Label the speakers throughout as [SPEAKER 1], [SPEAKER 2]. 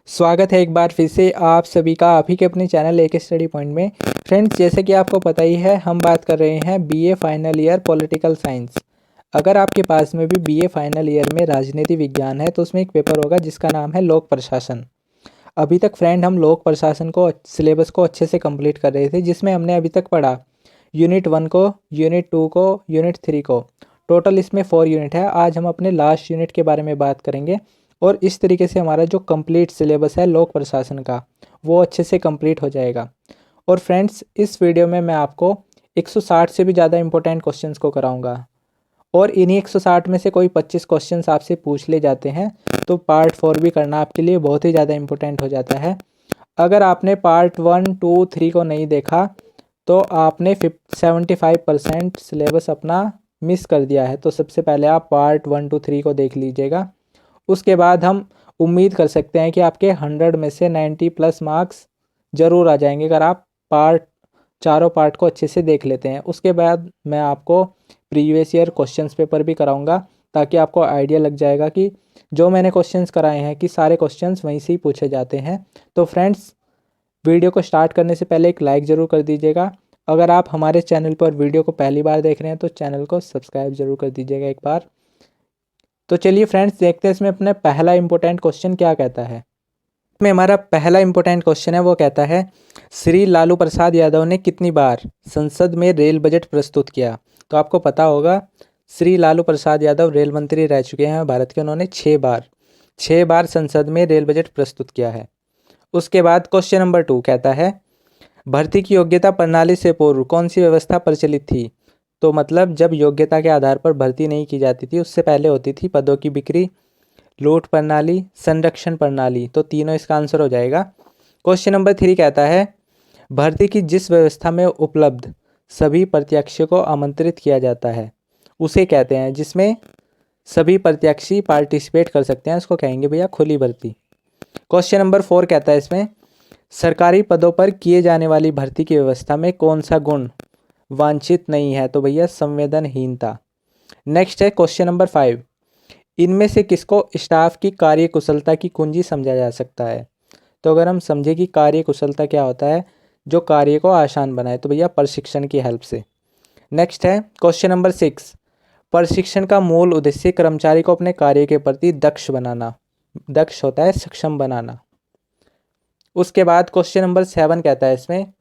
[SPEAKER 1] स्वागत है एक बार फिर से आप सभी का आप ही के अपने चैनल एक स्टडी पॉइंट में। फ्रेंड्स, जैसे कि आपको पता ही है, हम बात कर रहे हैं BA final year political science. अगर आपके पास में भी बीए फाइनल ईयर में राजनीति विज्ञान है तो उसमें एक पेपर होगा जिसका नाम है लोक प्रशासन। अभी तक फ्रेंड हम लोक प्रशासन को सिलेबस को अच्छे से कंप्लीट कर रहे थे, जिसमें हमने अभी तक पढ़ा यूनिट 1 को, यूनिट 2 को, यूनिट 3 को। टोटल इसमें 4 यूनिट है। आज हम अपने लास्ट यूनिट के बारे में बात करेंगे और इस तरीके से हमारा जो कंप्लीट सिलेबस है लोक प्रशासन का वो अच्छे से कंप्लीट हो जाएगा। और फ्रेंड्स, इस वीडियो में मैं आपको 160 से भी ज़्यादा इंपॉर्टेंट क्वेश्चंस को कराऊंगा और इन्हीं 160 में से कोई 25 क्वेश्चंस आपसे पूछ ले जाते हैं तो पार्ट 4 भी करना आपके लिए बहुत ही ज़्यादा इंपॉर्टेंट हो जाता है। अगर आपने पार्ट 1, 2, 3 को नहीं देखा तो आपने 75% सिलेबस अपना मिस कर दिया है। तो सबसे पहले आप पार्ट 1, 2, 3 को देख लीजिएगा। उसके बाद हम उम्मीद कर सकते हैं कि आपके 100 में से 90 प्लस मार्क्स ज़रूर आ जाएंगे अगर आप चारों पार्ट को अच्छे से देख लेते हैं। उसके बाद मैं आपको प्रीवियस ईयर क्वेश्चंस पेपर भी कराऊंगा ताकि आपको आइडिया लग जाएगा कि जो मैंने क्वेश्चंस कराए हैं कि सारे क्वेश्चंस वहीं से ही पूछे जाते हैं। तो फ्रेंड्स, वीडियो को स्टार्ट करने से पहले एक लाइक ज़रूर कर दीजिएगा। अगर आप हमारे चैनल पर वीडियो को पहली बार देख रहे हैं तो चैनल को सब्सक्राइब ज़रूर कर दीजिएगा एक बार। तो चलिए फ्रेंड्स, देखते हैं इसमें अपने पहला इंपॉर्टेंट क्वेश्चन क्या कहता है। में हमारा पहला इंपॉर्टेंट क्वेश्चन है, वो कहता है श्री लालू प्रसाद यादव ने कितनी बार संसद में रेल बजट प्रस्तुत किया। तो आपको पता होगा श्री लालू प्रसाद यादव रेल मंत्री रह चुके हैं भारत के। उन्होंने 6 बार संसद में रेल बजट प्रस्तुत किया है। उसके बाद क्वेश्चन नंबर 2 कहता है भर्ती की योग्यता प्रणाली से पूर्व कौन सी व्यवस्था प्रचलित थी। तो मतलब जब योग्यता के आधार पर भर्ती नहीं की जाती थी उससे पहले होती थी पदों की बिक्री, लूट प्रणाली, संरक्षण प्रणाली। तो तीनों इसका आंसर हो जाएगा। क्वेश्चन नंबर 3 कहता है भर्ती की जिस व्यवस्था में उपलब्ध सभी प्रत्याशियों को आमंत्रित किया जाता है उसे कहते हैं, जिसमें सभी प्रत्याशी पार्टिसिपेट कर सकते हैं, उसको कहेंगे भैया खुली भर्ती। क्वेश्चन नंबर 4 कहता है इसमें सरकारी पदों पर किए जाने वाली भर्ती की व्यवस्था में कौन सा गुण वांछित नहीं है। तो भैया संवेदनहीनता। नेक्स्ट है क्वेश्चन नंबर 5, इनमें से किसको स्टाफ की कार्यकुशलता की कुंजी समझा जा सकता है। तो अगर हम समझे कि कार्यकुशलता क्या होता है, जो कार्य को आसान बनाए, तो भैया प्रशिक्षण की हेल्प से। नेक्स्ट है क्वेश्चन नंबर 6, प्रशिक्षण का मूल उद्देश्य कर्मचारी को अपने कार्य के प्रति दक्ष बनाना। दक्ष होता है सक्षम बनाना। उसके बाद क्वेश्चन नंबर 7 कहता है इसमें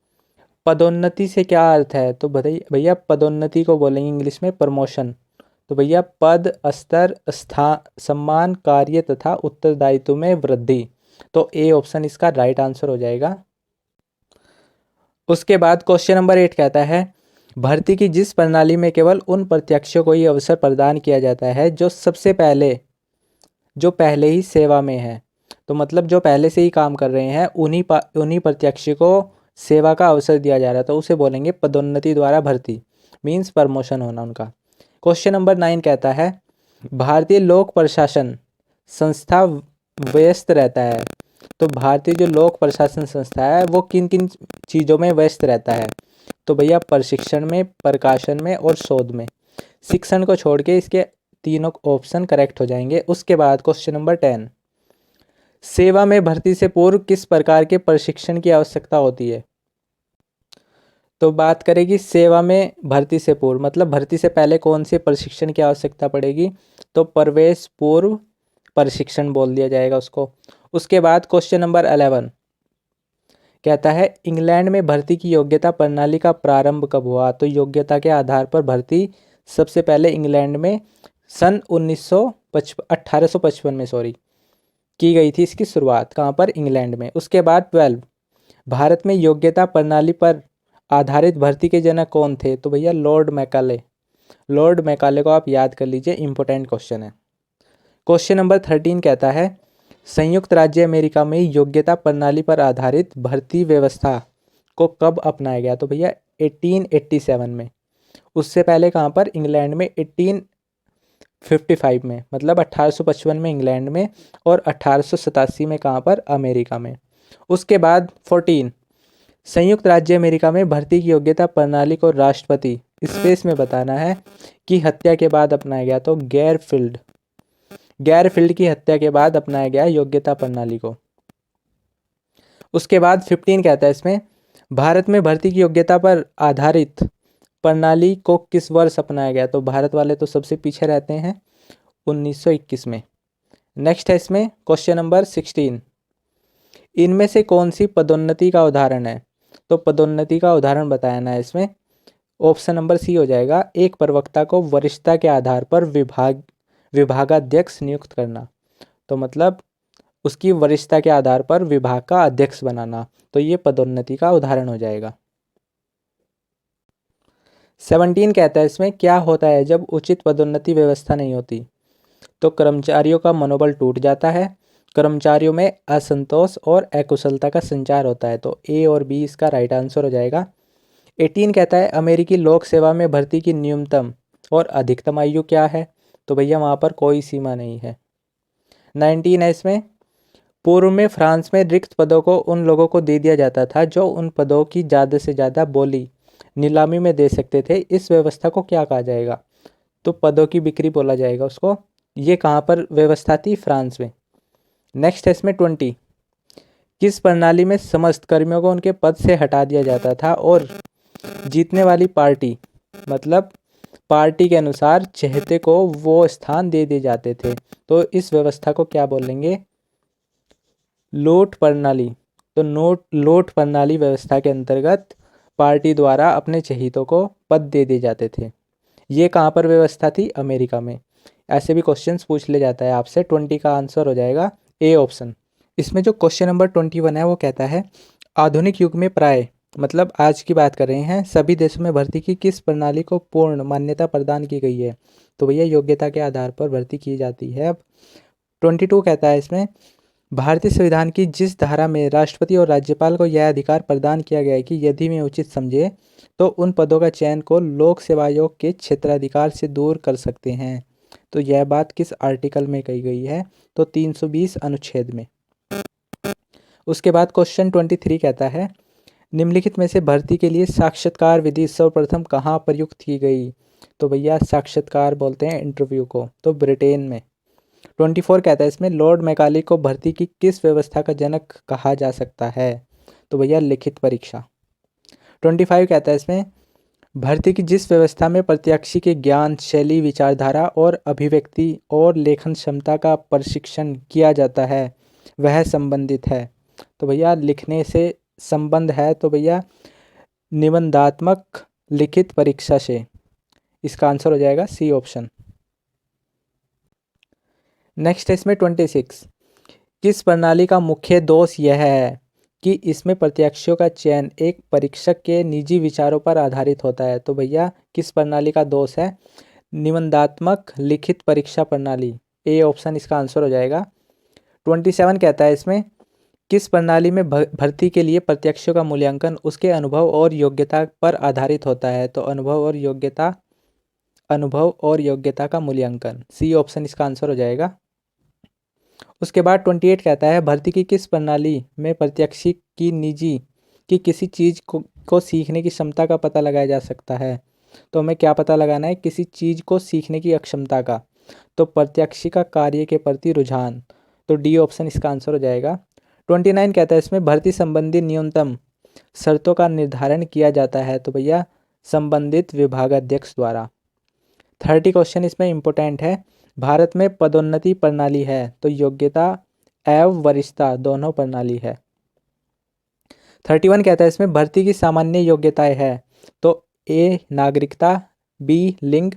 [SPEAKER 1] पदोन्नति से क्या अर्थ है। तो भैया पदोन्नति को बोलेंगे इंग्लिश में प्रमोशन। तो भैया पद, स्तर, स्थान, सम्मान, कार्य तथा उत्तरदायित्व में वृद्धि। तो ए ऑप्शन इसका राइट आंसर हो जाएगा। उसके बाद क्वेश्चन नंबर 8 कहता है भर्ती की जिस प्रणाली में केवल उन प्रत्याशियों को ही अवसर प्रदान किया जाता है जो पहले ही सेवा में है। तो मतलब जो पहले से ही काम कर रहे हैं उन्हीं प्रत्याशी को सेवा का अवसर दिया जा रहा है, तो उसे बोलेंगे पदोन्नति द्वारा भर्ती, मीन्स प्रमोशन होना उनका। क्वेश्चन नंबर 9 कहता है भारतीय लोक प्रशासन संस्था व्यस्त रहता है। तो भारतीय जो लोक प्रशासन संस्था है वो किन किन चीज़ों में व्यस्त रहता है। तो भैया प्रशिक्षण में, प्रकाशन में और शोध में। शिक्षण को छोड़ के इसके तीनों ऑप्शन करेक्ट हो जाएंगे। उसके बाद क्वेश्चन नंबर 10, सेवा में भर्ती से पूर्व किस प्रकार के प्रशिक्षण की आवश्यकता होती है। तो बात करेगी सेवा में भर्ती से पूर्व, मतलब भर्ती से पहले कौन से प्रशिक्षण की आवश्यकता पड़ेगी। तो प्रवेश पूर्व प्रशिक्षण बोल दिया जाएगा उसको। उसके बाद क्वेश्चन नंबर 11 कहता है इंग्लैंड में भर्ती की योग्यता प्रणाली का प्रारंभ कब हुआ। तो योग्यता के आधार पर भर्ती सबसे पहले इंग्लैंड में सन 1855 में की गई थी। इसकी शुरुआत कहाँ पर, इंग्लैंड में। उसके बाद 12 भारत में योग्यता प्रणाली पर आधारित भर्ती के जनक कौन थे। तो भैया लॉर्ड मैकाले। लॉर्ड मैकाले को आप याद कर लीजिए, इंपॉर्टेंट क्वेश्चन है। क्वेश्चन नंबर 13 कहता है संयुक्त राज्य अमेरिका में योग्यता प्रणाली पर आधारित भर्ती व्यवस्था को कब अपनाया गया। तो भैया 1887 में। उससे पहले कहाँ पर, इंग्लैंड में 1855 में, मतलब 1855 में इंग्लैंड में और 1887 में कहाँ पर, अमेरिका में। उसके बाद 14 संयुक्त राज्य अमेरिका में भर्ती की योग्यता प्रणाली को राष्ट्रपति स्पेस में बताना है कि हत्या के बाद अपनाया गया। तो गैरफील्ड की हत्या के बाद अपनाया गया योग्यता प्रणाली को। उसके बाद 15 कहता है इसमें, भारत में भर्ती की योग्यता पर आधारित प्रणाली को किस वर्ष अपनाया गया। तो भारत वाले तो सबसे पीछे रहते हैं, 1921 में। नेक्स्ट है इसमें क्वेश्चन नंबर 16, इनमें से कौन सी पदोन्नति का उदाहरण है। तो पदोन्नति का उदाहरण बताना है इसमें, ऑप्शन नंबर सी हो जाएगा, एक प्रवक्ता को वरिष्ठता के आधार पर विभागाध्यक्ष नियुक्त करना। तो मतलब उसकी वरिष्ठता के आधार पर विभाग का अध्यक्ष बनाना, तो ये पदोन्नति का उदाहरण हो जाएगा। 17 कहता है इसमें, क्या होता है जब उचित पदोन्नति व्यवस्था नहीं होती। तो कर्मचारियों का मनोबल टूट जाता है, कर्मचारियों में असंतोष और अकुशलता का संचार होता है। तो ए और बी इसका राइट आंसर हो जाएगा। 18 कहता है, अमेरिकी लोक सेवा में भर्ती की न्यूनतम और अधिकतम आयु क्या है। तो भैया वहाँ पर कोई सीमा नहीं है। 19 है इसमें, पूर्व में फ्रांस में रिक्त पदों को उन लोगों को दे दिया जाता था जो उन पदों की ज़्यादा से ज़्यादा बोली नीलामी में दे सकते थे। इस व्यवस्था को क्या कहा जाएगा। तो पदों की बिक्री बोला जाएगा उसको। ये कहाँ पर व्यवस्था थी, फ्रांस में। नेक्स्ट है इसमें 20, किस प्रणाली में समस्त कर्मियों को उनके पद से हटा दिया जाता था और जीतने वाली पार्टी, मतलब पार्टी के अनुसार चहेते को वो स्थान दे दिए जाते थे। तो इस व्यवस्था को क्या बोलेंगे, लोट प्रणाली। तो लोट प्रणाली व्यवस्था के अंतर्गत पार्टी द्वारा अपने चहेतों को पद दे दिए जाते थे। ये कहाँ पर व्यवस्था थी, अमेरिका में। ऐसे भी क्वेश्चंस पूछ ले जाता है आपसे। 20 का आंसर हो जाएगा ए ऑप्शन। इसमें जो क्वेश्चन नंबर 21 है वो कहता है, आधुनिक युग में प्राय, मतलब आज की बात कर रहे हैं, सभी देशों में भर्ती की किस प्रणाली को पूर्ण मान्यता प्रदान की गई है। तो भैया योग्यता के आधार पर भर्ती की जाती है। अब 22 कहता है इसमें, भारतीय संविधान की जिस धारा में राष्ट्रपति और राज्यपाल को यह अधिकार प्रदान किया गया है कि यदि वे उचित समझे तो उन पदों का चयन को लोक सेवा आयोग के क्षेत्राधिकार से दूर कर सकते हैं। तो यह बात किस आर्टिकल में कही गई है। तो 320 अनुच्छेद में। उसके बाद क्वेश्चन 23 कहता है, निम्नलिखित में से भर्ती के लिए साक्षात्कार विधि सर्वप्रथम कहाँ प्रयुक्त की गई। तो भैया साक्षात्कार बोलते हैं इंटरव्यू को, तो ब्रिटेन में। 24 कहता है इसमें, लॉर्ड मैकाले को भर्ती की किस व्यवस्था का जनक कहा जा सकता है। तो भैया लिखित परीक्षा। 25 कहता है इसमें, भर्ती की जिस व्यवस्था में प्रत्याशी के ज्ञान, शैली, विचारधारा और अभिव्यक्ति और लेखन क्षमता का प्रशिक्षण किया जाता है वह संबंधित है। तो भैया लिखने से संबंध है, तो भैया निबंधात्मक लिखित परीक्षा से। इसका आंसर हो जाएगा सी ऑप्शन। नेक्स्ट है इसमें 26, किस प्रणाली का मुख्य दोष यह है कि इसमें प्रत्याशियों का चयन एक परीक्षक के निजी विचारों पर आधारित होता है। तो भैया किस प्रणाली का दोष है, निबंधात्मक लिखित परीक्षा प्रणाली। ए ऑप्शन इसका आंसर हो जाएगा। 27 कहता है इसमें, किस प्रणाली में भर्ती के लिए प्रत्याशियों का मूल्यांकन उसके अनुभव और योग्यता पर आधारित होता है। तो अनुभव और योग्यता का मूल्यांकन, सी ऑप्शन इसका आंसर हो जाएगा। उसके बाद 28 कहता है, भर्ती की किस प्रणाली में प्रत्याशी की किसी चीज़ को सीखने की क्षमता का पता लगाया जा सकता है। तो हमें क्या पता लगाना है, किसी चीज़ को सीखने की अक्षमता का। तो प्रत्याशी का कार्य के प्रति रुझान, तो डी ऑप्शन इसका आंसर हो जाएगा। 29 कहता है इसमें, भर्ती संबंधी न्यूनतम शर्तों का निर्धारण किया जाता है। तो भैया संबंधित विभागाध्यक्ष द्वारा। 30 क्वेश्चन इसमें इंपॉर्टेंट है, भारत में पदोन्नति प्रणाली है तो योग्यता एवं वरिष्ठता दोनों प्रणाली है। 31 कहता है इसमें, भर्ती की सामान्य योग्यताएं है। तो ए नागरिकता, बी लिंग,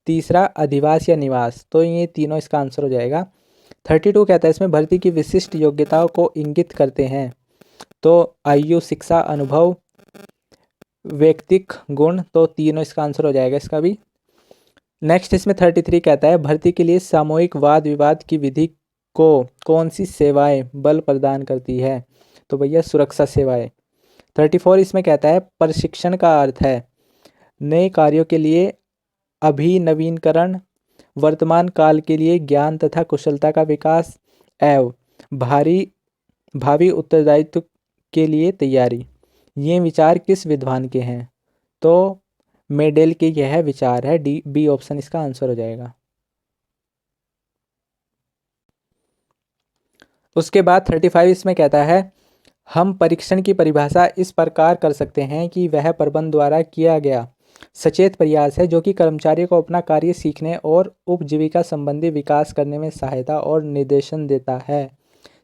[SPEAKER 1] तीसरा अधिवास या निवास। तो ये तीनों इसका आंसर हो जाएगा। 32 कहता है इसमें, भर्ती की विशिष्ट योग्यताओं को इंगित करते हैं। तो आयु, शिक्षा, अनुभव, व्यक्तिक गुण। तो तीनों इसका आंसर हो जाएगा इसका भी। नेक्स्ट इसमें 33 कहता है, भर्ती के लिए सामूहिक वाद विवाद की विधि को कौन सी सेवाएं बल प्रदान करती है। तो भैया सुरक्षा सेवाएं। 34 इसमें कहता है, प्रशिक्षण का अर्थ है नए कार्यों के लिए अभिनवीनकरण, वर्तमान काल के लिए ज्ञान तथा कुशलता का विकास एवं भावी उत्तरदायित्व के लिए तैयारी। ये विचार किस विद्वान के हैं। तो मेडेल के यह विचार है। डी बी ऑप्शन इसका आंसर हो जाएगा। उसके बाद 35 इसमें कहता है, हम परीक्षण की परिभाषा इस प्रकार कर सकते हैं कि वह प्रबंधन द्वारा किया गया सचेत प्रयास है जो कि कर्मचारियों को अपना कार्य सीखने और उपजीविका संबंधी विकास करने में सहायता और निर्देशन देता है।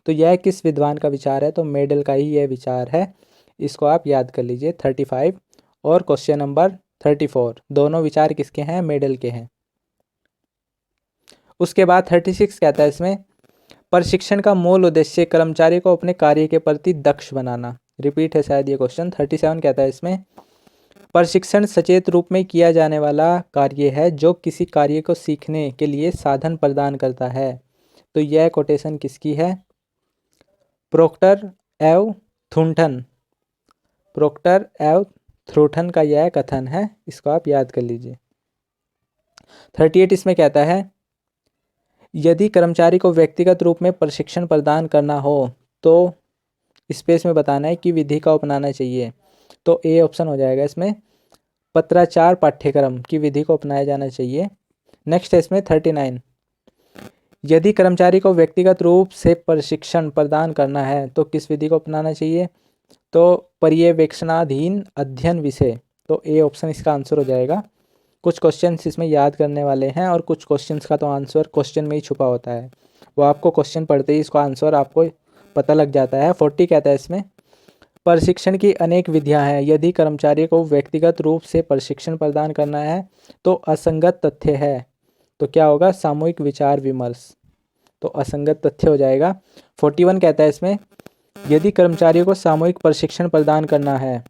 [SPEAKER 1] तो यह किस विद्वान का विचार है? तो मेडल का ही यह विचार है। इसको आप याद कर लीजिए। 35 और क्वेश्चन नंबर 34 दोनों विचार किसके हैं? मेडल के हैं। उसके बाद 36 कहता है इसमें, प्रशिक्षण का मूल उद्देश्य कर्मचारी को अपने कार्य के प्रति दक्ष बनाना। रिपीट है शायद ये क्वेश्चन। 37 कहता है इसमें, प्रशिक्षण सचेत रूप में किया जाने वाला कार्य है जो किसी कार्य को सीखने के लिए साधन प्रदान करता है। तो यह कोटेशन किसकी है? प्रोक्टर एव थुर्टन। प्रोक्टर एव थुर्टन का यह कथन है। इसको आप याद कर लीजिए। 38 इसमें कहता है, यदि कर्मचारी को व्यक्तिगत रूप में प्रशिक्षण प्रदान करना हो तो स्पेस में बताना है कि विधि का अपनाना चाहिए। तो ए ऑप्शन हो जाएगा इसमें, पत्राचार पाठ्यक्रम की विधि को अपनाया जाना चाहिए। नेक्स्ट है इसमें 39, यदि कर्मचारी को व्यक्तिगत रूप से प्रशिक्षण प्रदान करना है तो किस विधि को अपनाना चाहिए? तो पर्यवेक्षणाधीन अध्ययन विषय। तो ए ऑप्शन इसका आंसर हो जाएगा। कुछ क्वेश्चंस इसमें याद करने वाले हैं और कुछ क्वेश्चंस का तो आंसर क्वेश्चन में ही छुपा होता है, वो आपको क्वेश्चन पढ़ते ही इसका आंसर आपको पता लग जाता है। 40 कहता है इसमें, प्रशिक्षण की अनेक विधियां हैं, यदि कर्मचारी को व्यक्तिगत रूप से प्रशिक्षण प्रदान करना है तो असंगत तथ्य है। तो क्या होगा? सामूहिक विचार विमर्श। तो असंगत तथ्य हो जाएगा। 41 कहता है इसमें, यदि कर्मचारियों को सामूहिक प्रशिक्षण प्रदान करना है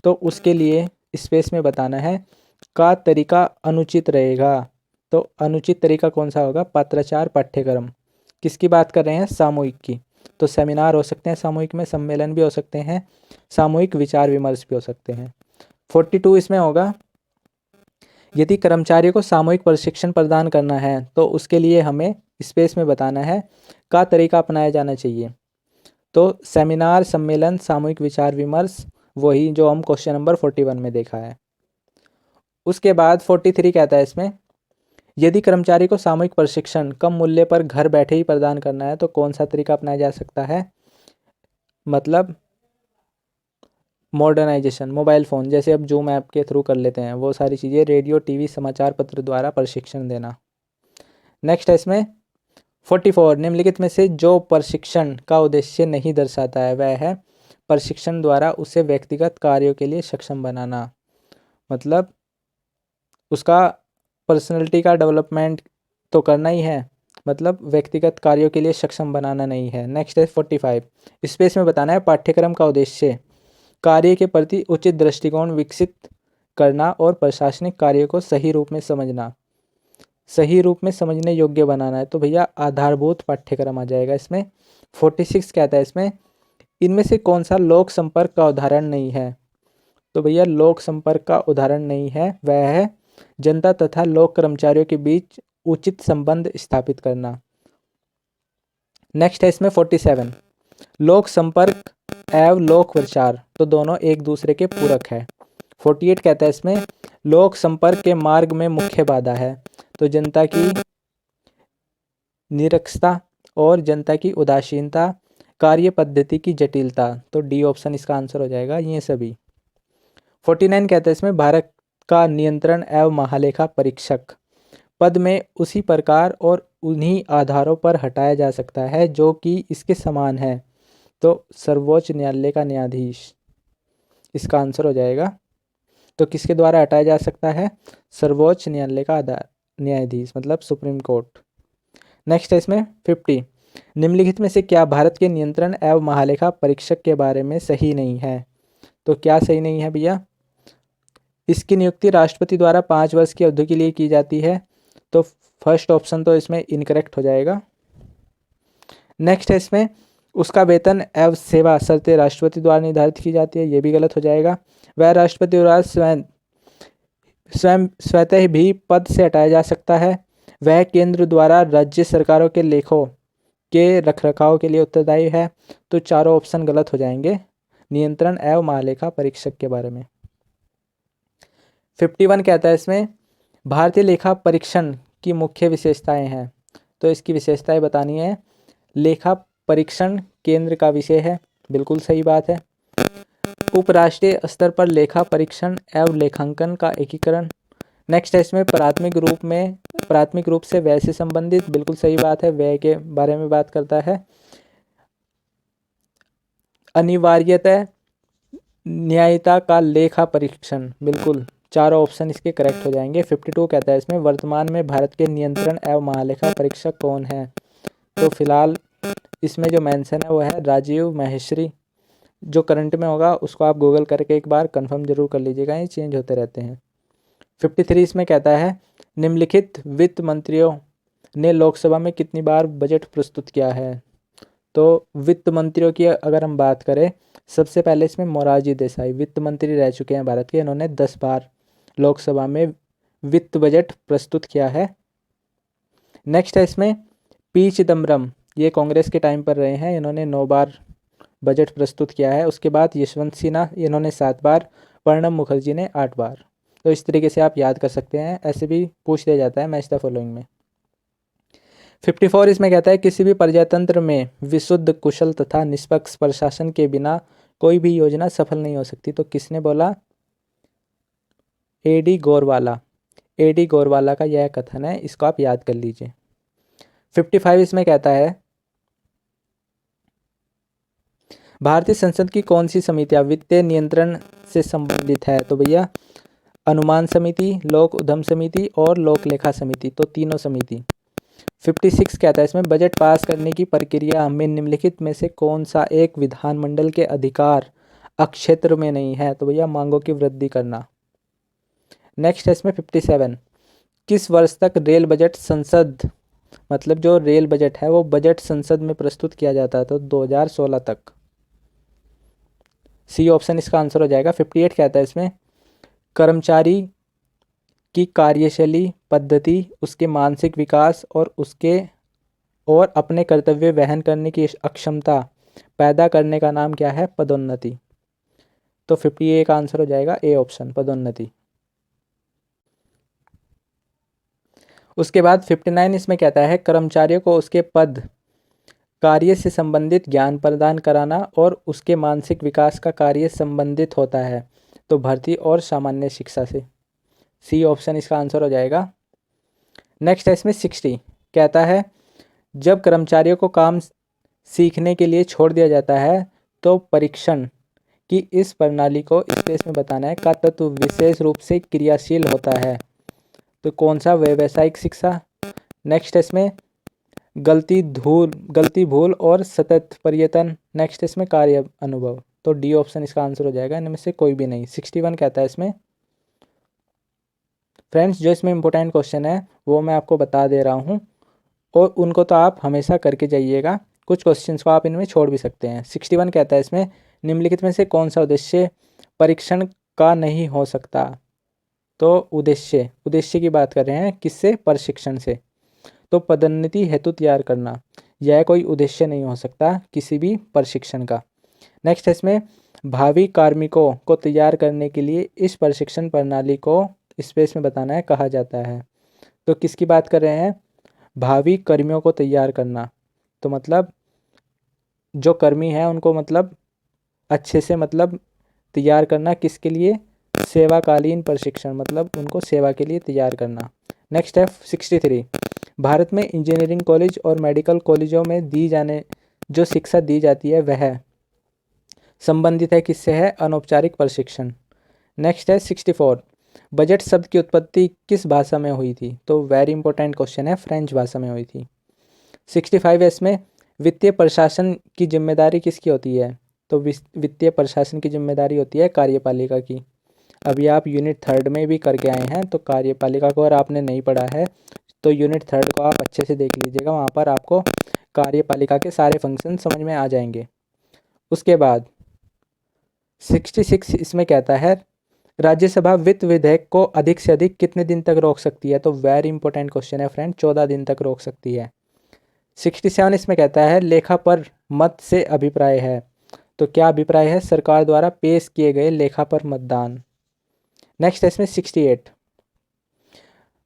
[SPEAKER 1] तो उसके लिए स्पेस में बताना है का तरीका अनुचित रहेगा। तो अनुचित तरीका कौन सा होगा? पत्राचार पाठ्यक्रम। किसकी बात कर रहे हैं? सामूहिक की। तो सेमिनार हो सकते हैं सामूहिक में, सम्मेलन भी हो सकते हैं, सामूहिक विचार विमर्श भी हो सकते हैं। 42 इसमें होगा, यदि कर्मचारियों को सामूहिक प्रशिक्षण प्रदान करना है तो उसके लिए हमें स्पेस में बताना है का तरीका अपनाया जाना चाहिए। तो सेमिनार, सम्मेलन, सामूहिक विचार विमर्श, वही जो हम क्वेश्चन नंबर 41 में देखा है। उसके बाद 43 कहता है इसमें, यदि कर्मचारी को सामूहिक प्रशिक्षण कम मूल्य पर घर बैठे ही प्रदान करना है तो कौन सा तरीका अपनाया जा सकता है? मतलब मॉडर्नाइजेशन, मोबाइल फ़ोन जैसे अब जूम ऐप के थ्रू कर लेते हैं, वो सारी चीज़ें, रेडियो, टीवी, समाचार पत्र द्वारा प्रशिक्षण देना। नेक्स्ट है इसमें 44, निम्नलिखित में से जो प्रशिक्षण का उद्देश्य नहीं दर्शाता है वह है प्रशिक्षण द्वारा उसे व्यक्तिगत कार्यों के लिए सक्षम बनाना। मतलब उसका पर्सनैलिटी का डेवलपमेंट तो करना ही है, मतलब व्यक्तिगत कार्यों के लिए सक्षम बनाना नहीं है। नेक्स्ट है 45, स्पेस में बताना है पाठ्यक्रम का उद्देश्य कार्य के प्रति उचित दृष्टिकोण विकसित करना और प्रशासनिक कार्यों को सही रूप में समझना, सही रूप में समझने योग्य बनाना है। तो भैया आधारभूत पाठ्यक्रम आ जाएगा इसमें। 46 कहता है इसमें, इनमें से कौन सा लोक संपर्क का उदाहरण नहीं है? तो भैया लोक संपर्क का उदाहरण नहीं है, वह है जनता तथा लोक कर्मचारियों के बीच उचित संबंध स्थापित करना। नेक्स्ट है इसमें 47, लोक संपर्क एवं लोक प्रचार, तो दोनों एक दूसरे के पूरक है। 48 कहता है इसमें, लोक संपर्क के मार्ग में मुख्य बाधा है। तो जनता की निरक्षता और जनता की उदासीनता, कार्य पद्धति की जटिलता। तो डी ऑप्शन इसका आंसर हो जाएगा, ये सभी। 49 कहता है इसमें, भारत का नियंत्रण एवं महालेखा परीक्षक पद में उसी प्रकार और उन्हीं आधारों पर हटाया जा सकता है जो कि इसके समान है। तो सर्वोच्च न्यायालय का न्यायाधीश इसका आंसर हो जाएगा। तो किसके द्वारा हटाया जा सकता है? सर्वोच्च न्यायालय का न्यायाधीश, मतलब सुप्रीम कोर्ट। नेक्स्ट है इसमें 50, निम्नलिखित में से क्या भारत के नियंत्रण एवं महालेखा परीक्षक के बारे में सही नहीं है? तो क्या सही नहीं है भैया? इसकी नियुक्ति राष्ट्रपति द्वारा 5 वर्ष की अवधि के लिए की जाती है। तो फर्स्ट ऑप्शन तो इसमें इनकरेक्ट हो जाएगा। नेक्स्ट है इसमें, उसका वेतन एवं सेवा शर्तें राष्ट्रपति द्वारा निर्धारित की जाती है, ये भी गलत हो जाएगा। वह राष्ट्रपति द्वारा स्वतः भी पद से हटाया जा सकता है। वह केंद्र द्वारा राज्य सरकारों के लेखों के रखरखाव के लिए उत्तरदायी है। तो चारों ऑप्शन गलत हो जाएंगे नियंत्रण एवं महालेखा परीक्षक के बारे में। 51 कहता है इसमें, भारतीय लेखा परीक्षण की मुख्य विशेषताएं हैं। तो इसकी विशेषताएं बतानी है। लेखा परीक्षण केंद्र का विषय है, बिल्कुल सही बात है। उपराष्ट्रीय स्तर पर लेखा परीक्षण एवं लेखांकन का एकीकरण। नेक्स्ट है इसमें प्राथमिक रूप से व्यय से संबंधित, बिल्कुल सही बात है, व्यय के बारे में बात करता है। अनिवार्यतः न्यायिता का लेखा परीक्षण, बिल्कुल चारों ऑप्शन इसके करेक्ट हो जाएंगे। 52 कहता है इसमें वर्तमान में भारत के नियंत्रण एवं महालेखा परीक्षक कौन है? तो फिलहाल इसमें जो मेंशन है वो है राजीव माहेश्वरी। जो करंट में होगा उसको आप गूगल करके एक बार कंफर्म जरूर कर लीजिएगा, ये चेंज होते रहते हैं। 53 इसमें कहता है निम्नलिखित वित्त मंत्रियों ने लोकसभा में कितनी बार बजट प्रस्तुत किया है? तो वित्त मंत्रियों की अगर हम बात करें, सबसे पहले इसमें मोरारजी देसाई वित्त मंत्री रह चुके हैं भारत के, इन्होंने 10 बार लोकसभा में वित्त बजट प्रस्तुत किया है। नेक्स्ट है इसमें पी चिदम्बरम, ये कांग्रेस के टाइम पर रहे हैं, इन्होंने 9 बार बजट प्रस्तुत किया है। उसके बाद यशवंत सिन्हा, इन्होंने 7 बार, प्रणब मुखर्जी ने 8 बार। तो इस तरीके से आप याद कर सकते हैं, ऐसे भी पूछ दिया जाता है मैच द फॉलोइंग में। 54 इसमें कहता है किसी भी प्रजातंत्र में विशुद्ध, कुशल तथा निष्पक्ष प्रशासन के बिना कोई भी योजना सफल नहीं हो सकती। तो किसने बोला? एडी गोरवाला। एडी गोरवाला का यह कथन है, इसको आप याद कर लीजिए। 55 इसमें कहता है भारतीय संसद की कौन सी समितियां वित्तीय नियंत्रण से संबंधित है? तो भैया अनुमान समिति, लोक उद्यम समिति और लोक लेखा समिति, तो तीनों समिति। 56 कहता है इसमें बजट पास करने की प्रक्रिया में निम्नलिखित में से कौन सा एक विधानमंडल के अधिकार अक्षेत्र में नहीं है? तो भैया मांगों की वृद्धि करना। नेक्स्ट है इसमें 57 किस वर्ष तक रेल बजट संसद, मतलब जो रेल बजट है वो बजट संसद में प्रस्तुत किया जाता है? तो 2016 तक। सी ऑप्शन इसका आंसर हो जाएगा। 58 कहता है इसमें कर्मचारी की कार्यशैली, पद्धति, उसके मानसिक विकास और अपने कर्तव्य वहन करने की अक्षमता पैदा करने का नाम क्या है? पदोन्नति। तो 58 का आंसर हो जाएगा ए ऑप्शन, पदोन्नति। उसके बाद 59 इसमें कहता है कर्मचारियों को उसके पद, कार्य से संबंधित ज्ञान प्रदान कराना और उसके मानसिक विकास का कार्य संबंधित होता है। तो भर्ती और सामान्य शिक्षा से। सी ऑप्शन इसका आंसर हो जाएगा। नेक्स्ट है इसमें 60 कहता है जब कर्मचारियों को काम सीखने के लिए छोड़ दिया जाता है तो परीक्षण की इस प्रणाली को स्पेस में बताना है का तत्व विशेष रूप से क्रियाशील होता है। तो कौन सा? व्यावसायिक शिक्षा। नेक्स्ट है इसमें गलती भूल और सतत प्रयत्न। नेक्स्ट इसमें कार्य अनुभव। तो डी ऑप्शन इसका आंसर हो जाएगा, इनमें से कोई भी नहीं। 61 कहता है इसमें फ्रेंड्स, जो इसमें इंपॉर्टेंट क्वेश्चन है वो मैं आपको बता दे रहा हूँ और उनको तो आप हमेशा करके जाइएगा, कुछ क्वेश्चंस को आप इनमें छोड़ भी सकते हैं। 61 कहता है इसमें निम्नलिखित में से कौन सा उद्देश्य परीक्षण का नहीं हो सकता? तो उद्देश्य की बात कर रहे हैं, किससे? प्रशिक्षण से। तो पदोन्नति हेतु तैयार करना, यह कोई उद्देश्य नहीं हो सकता किसी भी प्रशिक्षण का। नेक्स्ट है इसमें भावी कार्मिकों को तैयार करने के लिए इस प्रशिक्षण प्रणाली को स्पेस में बताना है, कहा जाता है। तो किसकी बात कर रहे हैं? भावी कर्मियों को तैयार करना। तो मतलब जो कर्मी हैं उनको मतलब अच्छे से मतलब तैयार करना, किसके लिए? सेवाकालीन प्रशिक्षण, मतलब उनको सेवा के लिए तैयार करना। नेक्स्ट है 63 भारत में इंजीनियरिंग कॉलेज और मेडिकल कॉलेजों में जो शिक्षा दी जाती है वह संबंधित है किससे? है अनौपचारिक प्रशिक्षण। नेक्स्ट है 64 बजट शब्द की उत्पत्ति किस भाषा में हुई थी? तो वेरी इंपॉर्टेंट क्वेश्चन है, फ्रेंच भाषा में हुई थी। 65 इसमें वित्तीय प्रशासन की जिम्मेदारी किसकी होती है? तो वित्तीय प्रशासन की जिम्मेदारी होती है कार्यपालिका की। अभी आप यूनिट 3 में भी करके आए हैं, तो कार्यपालिका को अगर आपने नहीं पढ़ा है तो यूनिट 3 को आप अच्छे से देख लीजिएगा, वहाँ पर आपको कार्यपालिका के सारे फंक्शन समझ में आ जाएंगे। उसके बाद 66 इसमें कहता है राज्यसभा वित्त विधेयक को अधिक से अधिक कितने दिन तक रोक सकती है? तो वेरी इंपॉर्टेंट क्वेश्चन है फ्रेंड, 14 दिन तक रोक सकती है। 67 इसमें कहता है लेखा पर मत से अभिप्राय है। तो क्या अभिप्राय है? सरकार द्वारा पेश किए गए लेखा पर मतदान। नेक्स्ट है इसमें 68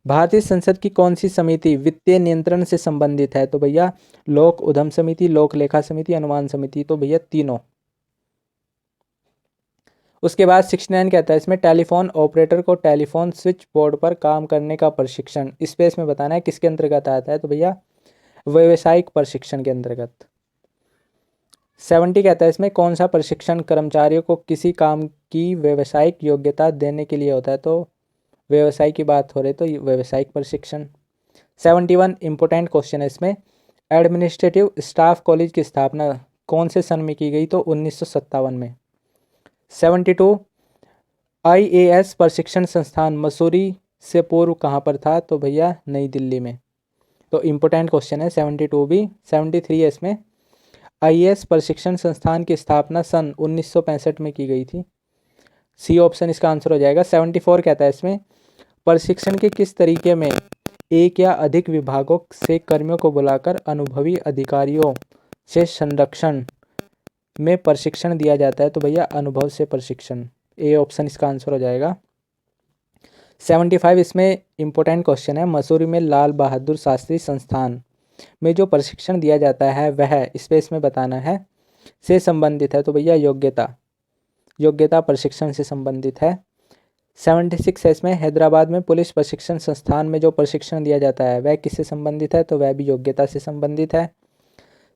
[SPEAKER 1] भारतीय संसद की कौन सी समिति वित्तीय नियंत्रण से संबंधित है? तो भैया लोक उद्यम समिति, लोक लेखा समिति, अनुमान समिति। तो भैया तीनों। उसके बाद 69 कहता है इसमें टेलीफोन ऑपरेटर को टेलीफोन स्विच बोर्ड पर काम करने का प्रशिक्षण स्पेस में बताना है किसके अंतर्गत आता है, तो भैया व्यावसायिक प्रशिक्षण के अंतर्गत। 70 कहता है इसमें कौन सा प्रशिक्षण कर्मचारियों को किसी काम की व्यावसायिक योग्यता देने के लिए होता है, तो व्यवसाय की बात हो रही तो व्यावसायिक प्रशिक्षण। 71 इंपॉर्टेंट क्वेश्चन है इसमें, एडमिनिस्ट्रेटिव स्टाफ कॉलेज की स्थापना कौन से सन में की गई, तो 1957 में। 72 IAS प्रशिक्षण संस्थान मसूरी से पूर्व कहाँ पर था, तो भैया नई दिल्ली में। तो इम्पोर्टेंट क्वेश्चन है 72 भी। 73 है इसमें, IAS प्रशिक्षण संस्थान की स्थापना सन 1965 में की गई थी। सी ऑप्शन इसका आंसर हो जाएगा। 74 कहता है इसमें, प्रशिक्षण के किस तरीके में एक या अधिक विभागों से कर्मियों को बुलाकर अनुभवी अधिकारियों से संरक्षण में प्रशिक्षण दिया जाता है, तो भैया अनुभव से प्रशिक्षण। ए ऑप्शन इसका आंसर हो जाएगा। 75 इसमें इंपॉर्टेंट क्वेश्चन है, मसूरी में लाल बहादुर शास्त्री संस्थान में जो प्रशिक्षण दिया जाता है वह स्पेस में बताना है से संबंधित है, तो भैया योग्यता प्रशिक्षण से संबंधित है। 76 है इसमें, हैदराबाद में पुलिस प्रशिक्षण संस्थान में जो प्रशिक्षण दिया जाता है वह किससे संबंधित है, तो वह भी योग्यता से संबंधित है।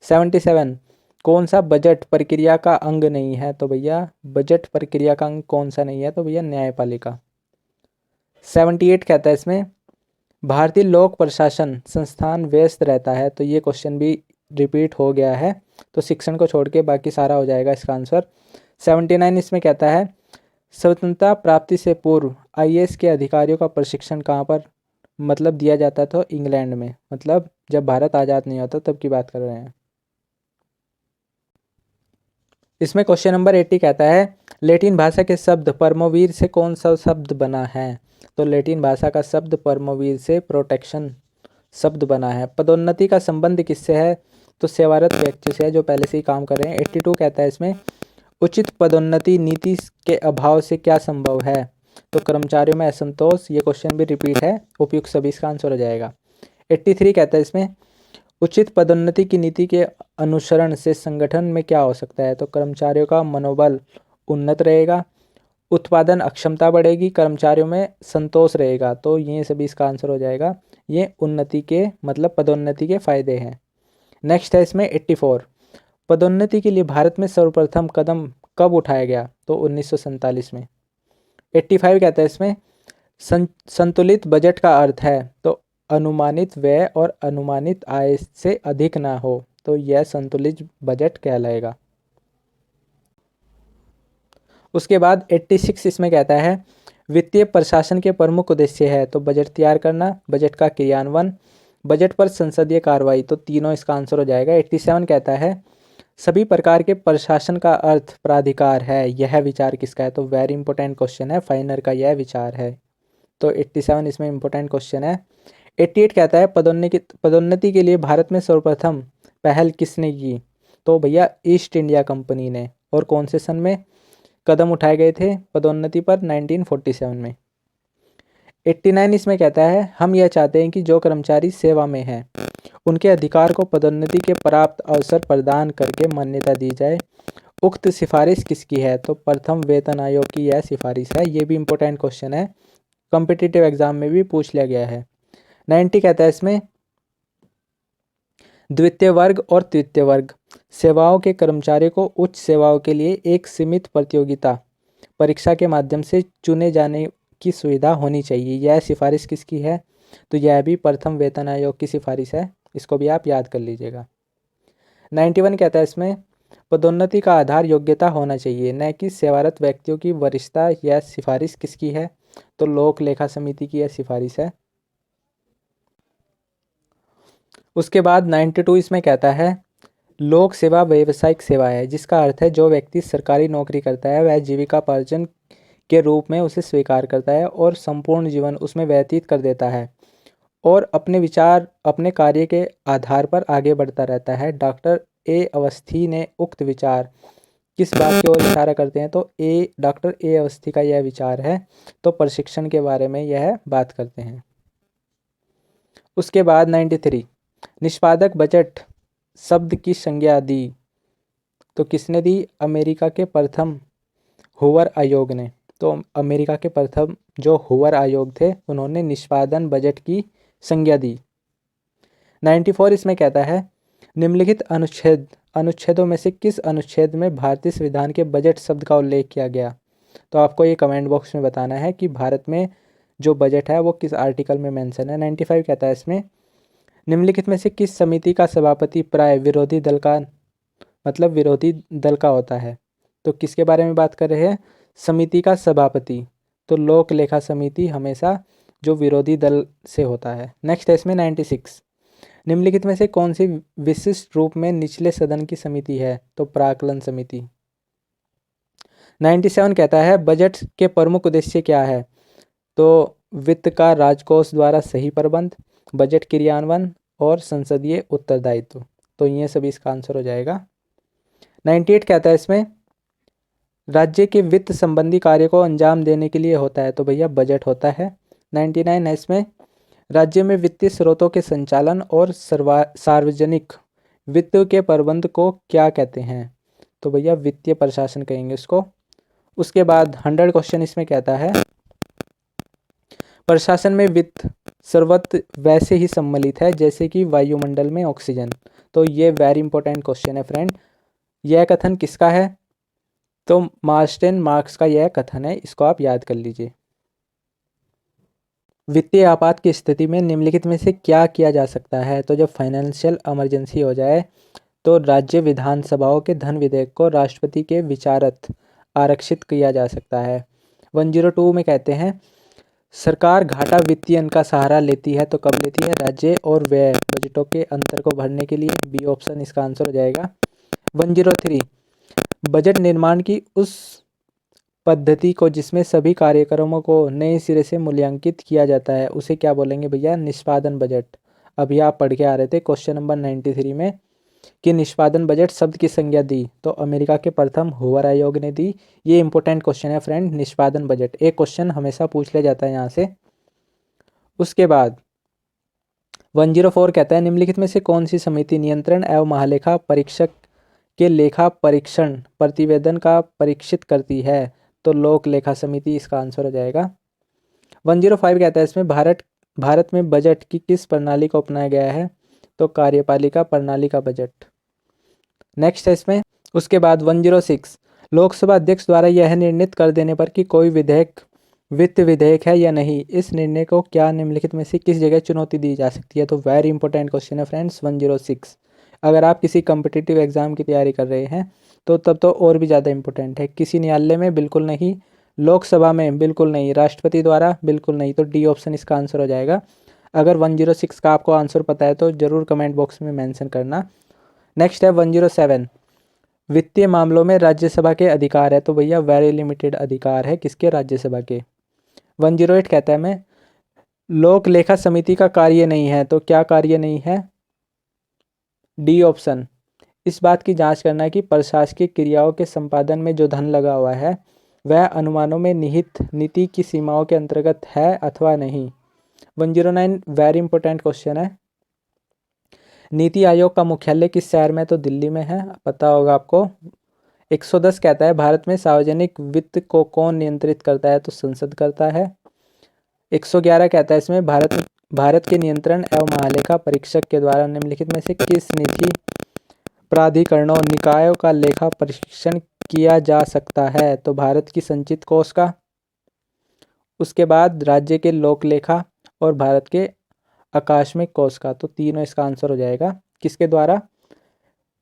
[SPEAKER 1] 77 कौन सा बजट प्रक्रिया का अंग नहीं है, तो भैया बजट प्रक्रिया का अंग कौन सा नहीं है, तो भैया न्यायपालिका। 78 कहता है इसमें, भारतीय लोक प्रशासन संस्थान व्यस्त रहता है, तो ये क्वेश्चन भी रिपीट हो गया है, तो शिक्षण को छोड़ के बाकी सारा हो जाएगा इसका आंसर। 79 इसमें कहता है, स्वतंत्रता प्राप्ति से पूर्व IAS के अधिकारियों का प्रशिक्षण कहाँ पर मतलब दिया जाता था, इंग्लैंड में, मतलब जब भारत आज़ाद नहीं होता तब की बात कर रहे हैं। इसमें क्वेश्चन नंबर 80 कहता है, लैटिन भाषा के शब्द परमवीर से कौन सा शब्द बना है, तो लैटिन भाषा का शब्द परमवीर से प्रोटेक्शन शब्द बना है। पदोन्नति का संबंध किससे है, तो सेवारत व्यक्ति से है जो पहले से ही काम कर रहे हैं। 82 कहता है इसमें, उचित पदोन्नति नीति के अभाव से क्या संभव है, तो कर्मचारियों में असंतोष। ये क्वेश्चन भी रिपीट है, उपयुक्त सभी इसका आंसर हो जाएगा। 83 कहता है इसमें, उचित पदोन्नति की नीति के अनुसरण से संगठन में क्या हो सकता है, तो कर्मचारियों का मनोबल उन्नत रहेगा, उत्पादन अक्षमता बढ़ेगी, कर्मचारियों में संतोष रहेगा, तो ये सभी इसका आंसर हो जाएगा। ये उन्नति के मतलब पदोन्नति के फायदे हैं। नेक्स्ट है इसमें 84, पदोन्नति के लिए भारत में सर्वप्रथम कदम कब उठाया गया, तो 1947 में। 85 कहता है इसमें, संतुलित बजट का अर्थ है, तो अनुमानित व्यय और अनुमानित आय से अधिक ना हो, तो यह संतुलित बजट कहलाएगा। उसके बाद 86 इसमें कहता है, वित्तीय प्रशासन के प्रमुख उद्देश्य है, तो बजट तैयार करना, बजट का क्रियान्वयन, बजट पर संसदीय कार्रवाई, तो तीनों इसका आंसर हो जाएगा। 87 कहता है, सभी प्रकार के प्रशासन का अर्थ प्राधिकार है, यह विचार किसका है, तो वेरी इंपॉर्टेंट क्वेश्चन है, फाइनर का यह विचार है, तो 87 इसमें इंपॉर्टेंट क्वेश्चन है। 88 कहता है, पदोन्नति के लिए भारत में सर्वप्रथम पहल किसने की, तो भैया ईस्ट इंडिया कंपनी ने, और कौन से सन में कदम उठाए गए थे पदोन्नति पर, 1947 में। 89 इसमें कहता है, हम यह चाहते हैं कि जो कर्मचारी सेवा में हैं उनके अधिकार को पदोन्नति के प्राप्त अवसर प्रदान करके मान्यता दी जाए। उक्त सिफारिश किसकी है, तो प्रथम वेतन आयोग की यह सिफारिश है। ये भी इंपॉर्टेंट क्वेश्चन है, कॉम्पिटिटिव एग्जाम में भी पूछ लिया गया है। 90 कहता है इसमें, द्वितीय वर्ग और तृतीय वर्ग सेवाओं के कर्मचारियों को उच्च सेवाओं के लिए एक सीमित प्रतियोगिता परीक्षा के माध्यम से चुने जाने की सुविधा होनी चाहिए। यह सिफारिश किसकी है, तो यह भी प्रथम वेतन आयोग की सिफारिश है, इसको भी आप याद कर लीजिएगा। 91 कहता है इसमें, पदोन्नति का आधार योग्यता होना चाहिए, न कि सेवारत व्यक्तियों की वरिष्ठता। यह सिफारिश किसकी है, तो लोक लेखा समिति की यह सिफारिश है। उसके बाद 92 इसमें कहता है, लोक सेवा व्यावसायिक सेवा है, जिसका अर्थ है जो व्यक्ति सरकारी नौकरी करता है वह जीविकापार्जन के रूप में उसे स्वीकार करता है और संपूर्ण जीवन उसमें व्यतीत कर देता है और अपने विचार अपने कार्य के आधार पर आगे बढ़ता रहता है। डॉक्टर ए अवस्थी ने उक्त विचार किस बात की ओर इशारा करते हैं, तो डॉक्टर ए अवस्थी का यह विचार है, तो प्रशिक्षण के बारे में यह बात करते हैं। उसके बाद 93, निष्पादक बजट शब्द की संज्ञा दी, तो किसने दी, अमेरिका के प्रथम हूवर आयोग ने। तो अमेरिका के प्रथम जो हूवर आयोग थे उन्होंने निष्पादन बजट की संज्ञा दी। 94 इसमें कहता है निम्नलिखित अनुच्छेदों में से किस अनुच्छेद में भारतीय संविधान के बजट शब्द का उल्लेख किया गया। तो आपको ये कमेंट बॉक्स में बताना है कि भारत में जो बजट है वो किस आर्टिकल में मेंशन है। 95 कहता है इसमें निम्नलिखित में से किस समिति का सभापति प्राय विरोधी दल का विरोधी दल का होता है। तो किसके बारे में बात कर रहे हैं, समिति का सभापति। तो लोक लेखा समिति हमेशा जो विरोधी दल से होता है। नेक्स्ट है इसमें 96 निम्नलिखित में से कौन सी विशिष्ट रूप में निचले सदन की समिति है। तो प्राक्कलन समिति। 97 कहता है बजट के प्रमुख उद्देश्य क्या है। तो वित्त का राजकोष द्वारा सही प्रबंध, बजट क्रियान्वयन और संसदीय उत्तरदायित्व। तो ये सभी इसका आंसर हो जाएगा। 98 कहता है इसमें राज्य के वित्त संबंधी कार्य को अंजाम देने के लिए होता है। तो भैया बजट होता है। 99 है इसमें राज्य में वित्तीय स्रोतों के संचालन और सार्वजनिक वित्त के प्रबंध को क्या कहते हैं। तो भैया वित्तीय प्रशासन कहेंगे उसको। उसके बाद 100 क्वेश्चन इसमें कहता है प्रशासन में वित्त सर्वत्र वैसे ही सम्मिलित है जैसे कि वायुमंडल में ऑक्सीजन। तो ये वेरी इंपॉर्टेंट क्वेश्चन है फ्रेंड। यह कथन किसका है। तो मार्स्टेन मार्क्स का यह कथन है, इसको आप याद कर लीजिए। वित्तीय आपात की स्थिति में निम्नलिखित में से क्या किया जा सकता है। तो जब फाइनेंशियल इमरजेंसी हो जाए तो राज्य विधानसभाओं के धन विधेयक को राष्ट्रपति के विचारत आरक्षित किया जा सकता है। 102 में कहते हैं सरकार घाटा वित्तीयन का सहारा लेती है। तो कब लेती है, राज्य और व्यय बजटों के अंतर को भरने के लिए। बी ऑप्शन इसका आंसर हो जाएगा। 103 बजट निर्माण की उस पद्धति को जिसमें सभी कार्यक्रमों को नए सिरे से मूल्यांकित किया जाता है उसे क्या बोलेंगे भैया, निष्पादन बजट। अभी आप पढ़ के आ रहे थे क्वेश्चन नंबर 93 में कि निष्पादन बजट शब्द की संज्ञा दी। तो अमेरिका के प्रथम हूवर आयोग ने दी। ये इंपॉर्टेंट क्वेश्चन है फ्रेंड, निष्पादन बजट। एक क्वेश्चन हमेशा पूछ लिया जाता है यहाँ से। उसके बाद 104 कहता है निम्नलिखित में से कौन सी समिति नियंत्रण एवं महालेखा परीक्षक के लेखा परीक्षण प्रतिवेदन का परीक्षित करती है। तो लोक लेखा समिति इसका आंसर हो जाएगा। 105 कहता है इसमें भारत में बजट की किस प्रणाली को अपनाया गया है। तो कार्यपालिका प्रणाली का बजट। नेक्स्ट है इसमें। उसके बाद 106 लोकसभा अध्यक्ष द्वारा यह निर्णित कर देने पर कि कोई विधेयक वित्त विधेयक है या नहीं, इस निर्णय को क्या निम्नलिखित में से किस जगह चुनौती दी जा सकती है। तो वेरी इंपॉर्टेंट क्वेश्चन है फ्रेंड्स 106। अगर आप किसी कम्पिटिटिव एग्जाम की तैयारी कर रहे हैं तो तब तो और भी ज़्यादा इंपॉर्टेंट है। किसी न्यायालय में बिल्कुल नहीं, लोकसभा में बिल्कुल नहीं, राष्ट्रपति द्वारा बिल्कुल नहीं। तो डी ऑप्शन इसका आंसर हो जाएगा। अगर 106 का आपको आंसर पता है तो ज़रूर कमेंट बॉक्स में मेंशन करना। नेक्स्ट है 107 वित्तीय मामलों में राज्यसभा के अधिकार है। तो भैया वेरी लिमिटेड अधिकार है किसके, राज्यसभा के। 108 कहता है मैं लोक लेखा समिति का कार्य नहीं है। तो क्या कार्य नहीं है, डी ऑप्शन। इस बात की जांच करना कि प्रशासकीय क्रियाओं के संपादन में जो धन लगा हुआ है वह अनुमानों में निहित नीति की सीमाओं के अंतर्गत है अथवा नहीं। 109 वेरी इंपॉर्टेंट क्वेश्चन है। नीति आयोग का मुख्यालय किस शहर में, तो दिल्ली में है, पता होगा आपको। 110 कहता है भारत में सार्वजनिक वित्त को कौन नियंत्रित करता है। तो संसद करता है। 111 कहता है इसमें भारत के नियंत्रण एवं महालेखा परीक्षक के द्वारा निम्नलिखित में से किस नीति प्राधिकरणों निकायों का लेखा परीक्षण किया जा सकता है। तो भारत की संचित कोष का। उसके बाद राज्य के लोक लेखा और भारत के आकस्मिक कोष का। तो तीनों इसका आंसर हो जाएगा। किसके द्वारा,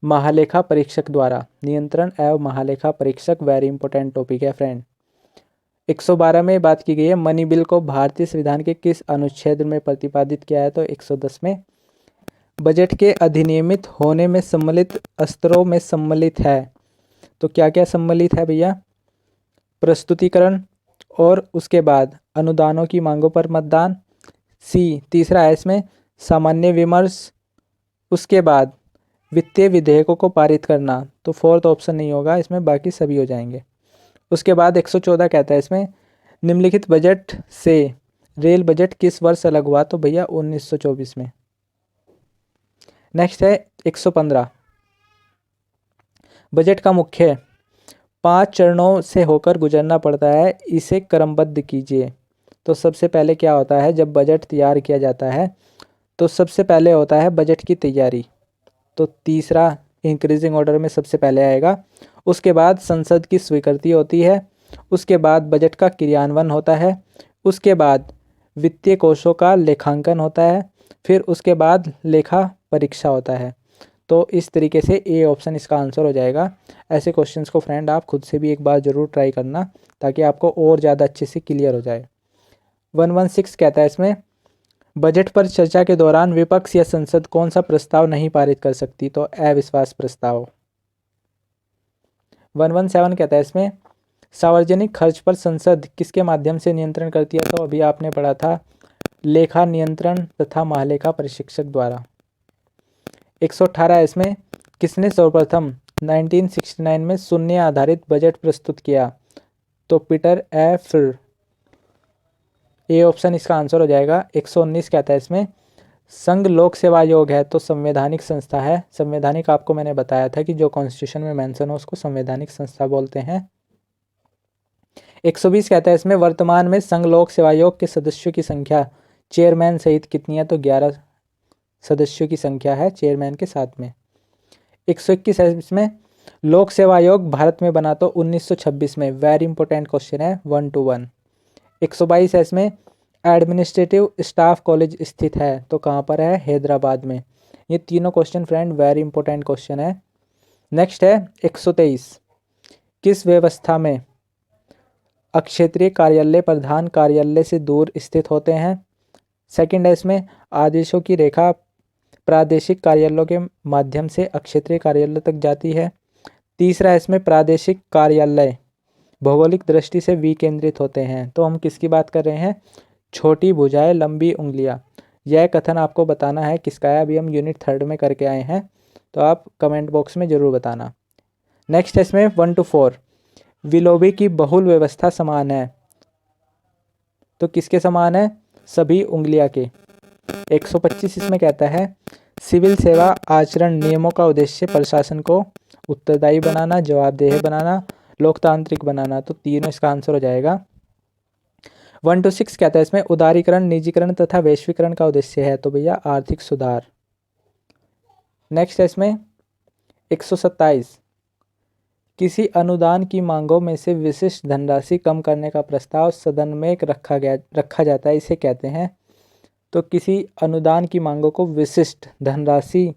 [SPEAKER 1] महालेखा परीक्षक द्वारा। नियंत्रण एवं महालेखा परीक्षक वेरी इंपॉर्टेंट टॉपिक है फ्रेंड। 112 में बात की गई है मनी बिल को भारतीय संविधान के किस अनुच्छेद में प्रतिपादित किया है। तो 110 में। बजट के अधिनियमित होने में सम्मिलित स्तरों में सम्मिलित है। तो क्या क्या सम्मिलित है भैया, प्रस्तुतिकरण और उसके बाद अनुदानों की मांगों पर मतदान। सी तीसरा है इसमें सामान्य विमर्श। उसके बाद वित्तीय विधेयकों को पारित करना। तो फोर्थ ऑप्शन नहीं होगा इसमें, बाकी सभी हो जाएंगे। उसके बाद 114 कहता है इसमें निम्नलिखित बजट से रेल बजट किस वर्ष अलग हुआ। तो भैया 1924 में। नेक्स्ट है 115 बजट का मुख्य 5 चरणों से होकर गुजरना पड़ता है, इसे क्रमबद्ध कीजिए। तो सबसे पहले क्या होता है, जब बजट तैयार किया जाता है तो सबसे पहले होता है बजट की तैयारी। तो तीसरा इंक्रीजिंग ऑर्डर में सबसे पहले आएगा। उसके बाद संसद की स्वीकृति होती है। उसके बाद बजट का क्रियान्वयन होता है। उसके बाद वित्तीय कोषों का लेखांकन होता है। फिर उसके बाद लेखा परीक्षा होता है। तो इस तरीके से ए ऑप्शन इसका आंसर हो जाएगा। ऐसे क्वेश्चंस को फ्रेंड आप खुद से भी एक बार ज़रूर ट्राई करना, ताकि आपको और ज़्यादा अच्छे से क्लियर हो जाए। 116 कहता है इसमें, बजट पर चर्चा के दौरान विपक्ष या संसद कौन सा प्रस्ताव नहीं पारित कर सकती? तो अविश्वास प्रस्ताव। 117 कहता है इसमें, सार्वजनिक खर्च पर संसद किसके माध्यम से नियंत्रण करती है? तो अभी आपने पढ़ा था, लेखा नियंत्रण तथा महालेखा परीक्षक द्वारा। 118 इसमें, किसने सर्वप्रथम 1969 में शून्य आधारित बजट प्रस्तुत किया? तो पीटर एफ। ए ऑप्शन इसका आंसर हो जाएगा। 119 कहता है इसमें, संघ लोक सेवा आयोग है तो संवैधानिक संस्था है। संवैधानिक आपको मैंने बताया था कि जो कॉन्स्टिट्यूशन में मेंशन हो उसको संवैधानिक संस्था बोलते हैं। 120 कहता है इसमें, वर्तमान में संघ लोक सेवा आयोग के सदस्यों की संख्या चेयरमैन सहित कितनी है? तो 11 सदस्यों की संख्या है चेयरमैन के साथ में। 121 है इसमें, लोक सेवा आयोग भारत में बना तो 1926 में। वेरी इंपॉर्टेंट क्वेश्चन है, 1 to 1। 122 है इसमें, एडमिनिस्ट्रेटिव स्टाफ कॉलेज स्थित है तो कहाँ पर है? हैदराबाद में। ये तीनों question friend very important question है। नेक्स्ट है 123, किस व्यवस्था में अक्षेत्रीय कार्यालय प्रधान कार्यालय से दूर स्थित होते हैं? सेकंड है इसमें, आदेशों की रेखा प्रादेशिक कार्यालयों के माध्यम से अक्षेत्रीय कार्यालय तक जाती है। तीसरा है इसमें, प्रादेशिक कार्यालय भौगोलिक दृष्टि से विकेंद्रित होते हैं। तो हम किसकी बात कर रहे हैं? छोटी भुजाएं लंबी उंगलियां। यह कथन आपको बताना है किसका है, अभी हम यूनिट 3 में करके आए हैं, तो आप कमेंट बॉक्स में ज़रूर बताना। नेक्स्ट है इसमें 1 to 4, विलोबी की बहुल व्यवस्था समान है तो किसके समान है? सभी उंगलियां के। 125 इसमें कहता है, सिविल सेवा आचरण नियमों का उद्देश्य प्रशासन को उत्तरदायी बनाना, जवाबदेह बनाना, लोकतांत्रिक बनाना। तो तीनों इसका आंसर हो जाएगा। 1 to 6 कहता है इसमें, उदारीकरण निजीकरण तथा वैश्वीकरण का उद्देश्य है तो भैया आर्थिक सुधार। नेक्स्ट है इसमें 127, किसी अनुदान की मांगों में से विशिष्ट धनराशि कम करने का प्रस्ताव सदन में रखा जाता है, इसे कहते हैं। तो किसी अनुदान की मांगों को विशिष्ट धनराशि